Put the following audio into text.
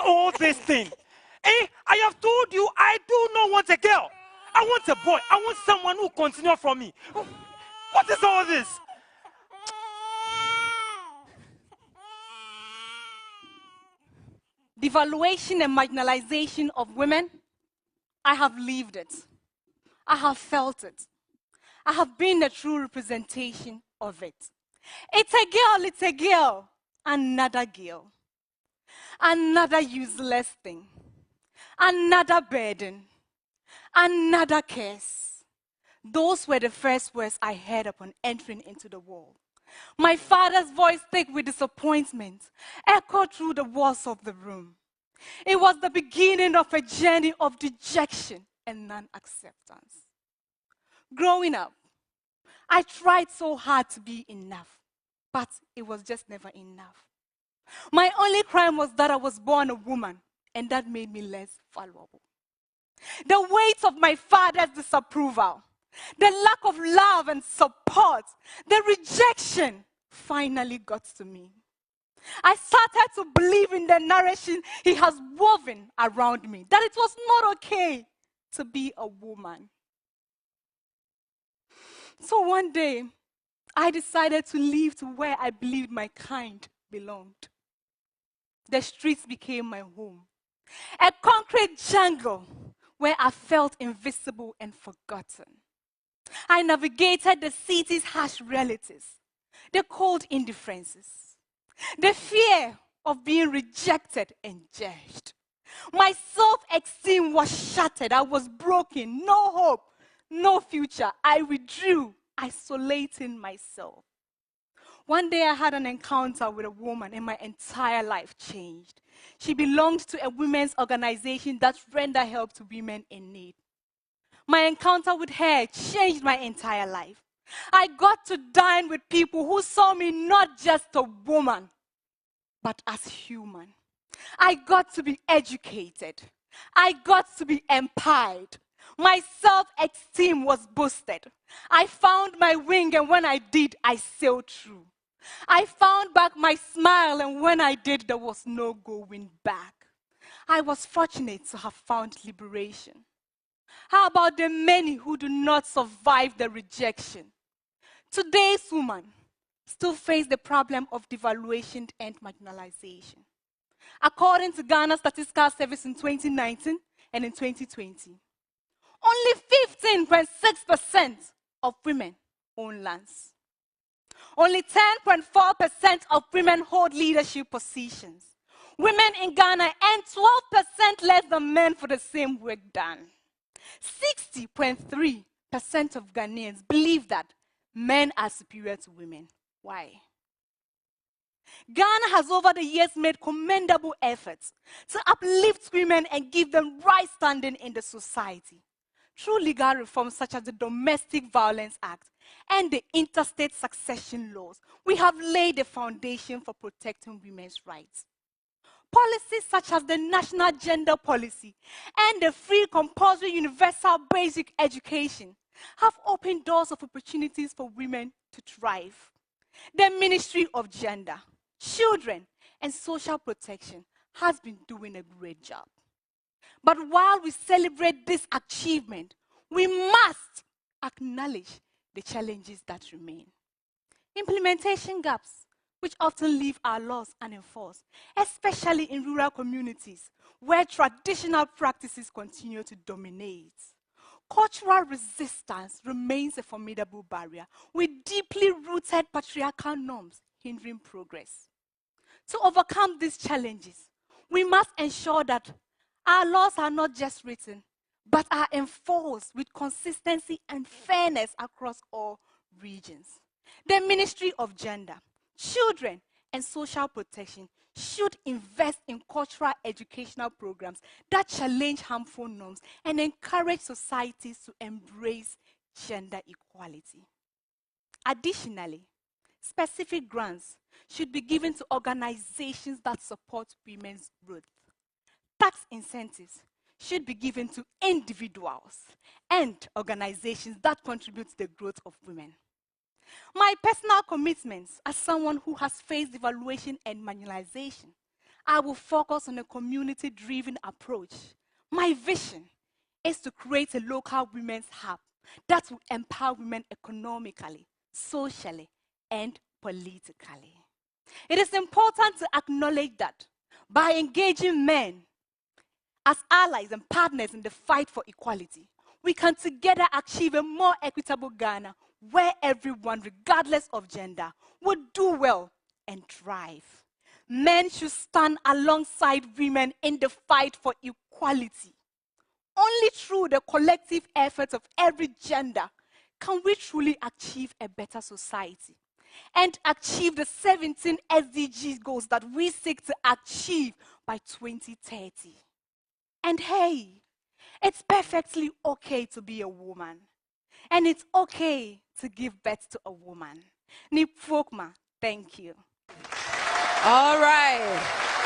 all this thing? I have told you I do not want a girl. I want a boy. I want someone who continues from me. What is all this? Devaluation and marginalization of women, I have lived it. I have felt it. I have been a true representation of it. It's a girl, another girl. Another useless thing. Another burden. Another curse. Those were the first words I heard upon entering into the world. My father's voice, thick with disappointment, echoed through the walls of the room. It was the beginning of a journey of dejection and non-acceptance. Growing up, I tried so hard to be enough, but it was just never enough. My only crime was that I was born a woman, and that made me less valuable. The weight of my father's disapproval, the lack of love and support, the rejection finally got to me. I started to believe in the narration he has woven around me, that it was not okay to be a woman. So one day, I decided to leave to where I believed my kind belonged. The streets became my home, a concrete jungle where I felt invisible and forgotten. I navigated the city's harsh realities, the cold indifferences, the fear of being rejected and judged. My self-esteem was shattered. I was broken. No hope, no future. I withdrew, isolating myself. One day I had an encounter with a woman and my entire life changed. She belonged to a women's organization that rendered help to women in need. My encounter with her changed my entire life. I got to dine with people who saw me not just a woman, but as human. I got to be educated. I got to be empowered. My self-esteem was boosted. I found my wing, and when I did, I sailed through. I found back my smile, and when I did, there was no going back. I was fortunate to have found liberation. How about the many who do not survive the rejection? Today's women still face the problem of devaluation and marginalization. According to Ghana Statistical Service in 2019 and in 2020, only 15.6% of women own lands. Only 10.4% of women hold leadership positions. Women in Ghana earn 12% less than men for the same work done. 60.3% of Ghanaians believe that men are superior to women. Why? Ghana has over the years made commendable efforts to uplift women and give them right standing in the society. Through legal reforms such as the Domestic Violence Act and the interstate succession laws, we have laid the foundation for protecting women's rights. Policies such as the National Gender Policy and the Free Compulsory Universal Basic Education have opened doors of opportunities for women to thrive. The Ministry of Gender, Children, and Social Protection has been doing a great job. But while we celebrate this achievement, we must acknowledge the challenges that remain. Implementation gaps, which often leave our laws unenforced, especially in rural communities where traditional practices continue to dominate. Cultural resistance remains a formidable barrier with deeply rooted patriarchal norms hindering progress. To overcome these challenges, we must ensure that our laws are not just written, but are enforced with consistency and fairness across all regions. The Ministry of Gender, Children, and Social Protection should invest in cultural educational programs that challenge harmful norms and encourage societies to embrace gender equality. Additionally, specific grants should be given to organizations that support women's growth. Tax incentives should be given to individuals and organizations that contribute to the growth of women. My personal commitments as someone who has faced devaluation and marginalization I will focus on a community-driven approach. My vision is to create a local women's hub that will empower women economically, socially, and politically. It is important to acknowledge that by engaging men as allies and partners in the fight for equality, we can together achieve a more equitable Ghana where everyone, regardless of gender, would do well and thrive. Men should stand alongside women in the fight for equality. Only through the collective efforts of every gender can we truly achieve a better society and achieve the 17 SDG goals that we seek to achieve by 2030. And hey, it's perfectly okay to be a woman. And it's okay to give birth to a woman. Nipfokma, thank you. All right.